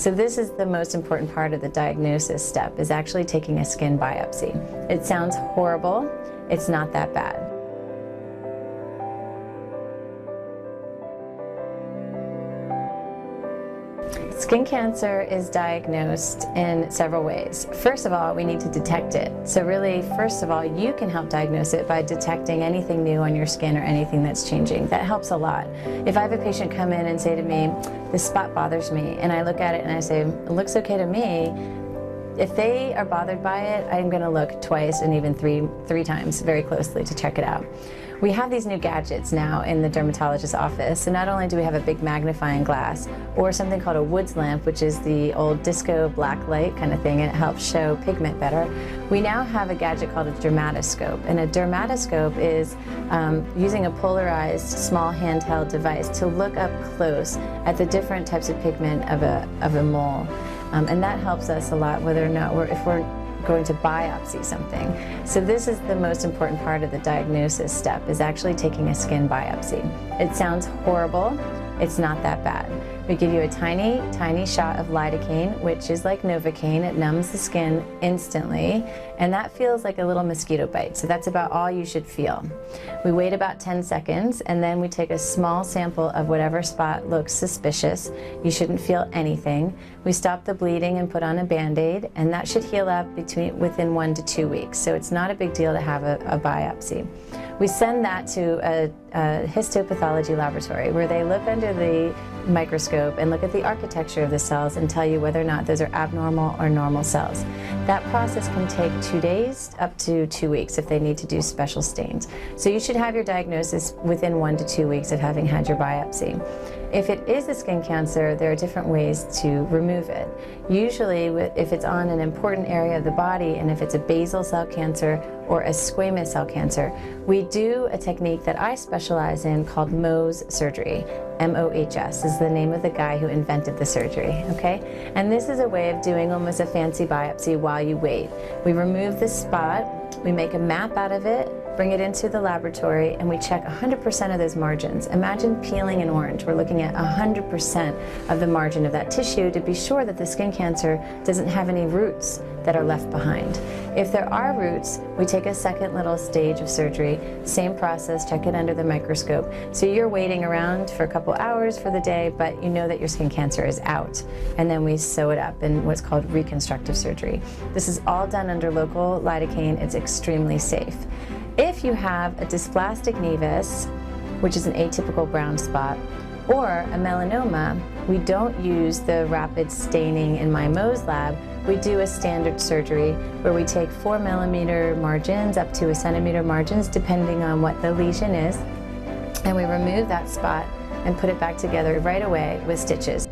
So this is the most important part of the diagnosis step, is actually taking a skin biopsy. It sounds horrible. It's not that bad. Skin cancer is diagnosed in several ways. First of all, we need to detect it. So really, first of all, you can help diagnose it by detecting anything new on your skin or anything that's changing. That helps a lot. If I have a patient come in and say to me, this spot bothers me, and I look at it and I say, it looks okay to me, if they are bothered by it, I'm going to look twice and even three times very closely to check it out. We have these new gadgets now in the dermatologist's office, so not only do we have a big magnifying glass or something called a Woods lamp, which is the old disco black light kind of thing, and it helps show pigment better, we now have a gadget called a dermatoscope. And a dermatoscope is using a polarized small handheld device to look up close at the different types of pigment of a mole. And that helps us a lot, whether or not if we're going to biopsy something. So this is the most important part of the diagnosis step, is actually taking a skin biopsy. It sounds horrible. It's not that bad. We give you a tiny, tiny shot of lidocaine, which is like Novocaine. It numbs the skin instantly, and that feels like a little mosquito bite. So that's about all you should feel. We wait about 10 seconds, and then we take a small sample of whatever spot looks suspicious. You shouldn't feel anything. We stop the bleeding and put on a Band-Aid, and that should heal up within 1 to 2 weeks. So it's not a big deal to have a biopsy. We send that to a histopathology laboratory where they look under the microscope and look at the architecture of the cells and tell you whether or not those are abnormal or normal cells. That process can take 2 days up to 2 weeks if they need to do special stains. So you should have your diagnosis within 1 to 2 weeks of having had your biopsy. If it is a skin cancer, there are different ways to remove it. Usually, if it's on an important area of the body, and if it's a basal cell cancer or a squamous cell cancer, we do a technique that I specialize in called Mohs surgery. M-O-H-S is the name of the guy who invented the surgery, okay? And this is a way of doing almost a fancy biopsy while you wait. We remove the spot, we make a map out of it, bring it into the laboratory, and we check 100% of those margins. Imagine peeling an orange. We're looking at 100% of the margin of that tissue to be sure that the skin cancer doesn't have any roots that are left behind. If there are roots, we take a second little stage of surgery, same process, check it under the microscope. So you're waiting around for a couple hours for the day, but you know that your skin cancer is out. And then we sew it up in what's called reconstructive surgery. This is all done under local lidocaine. It's extremely safe. If you have a dysplastic nevus, which is an atypical brown spot, or a melanoma, we don't use the rapid staining in my Mohs lab. We do a standard surgery where we take 4 millimeter margins up to 1 centimeter margins, depending on what the lesion is, and we remove that spot and put it back together right away with stitches.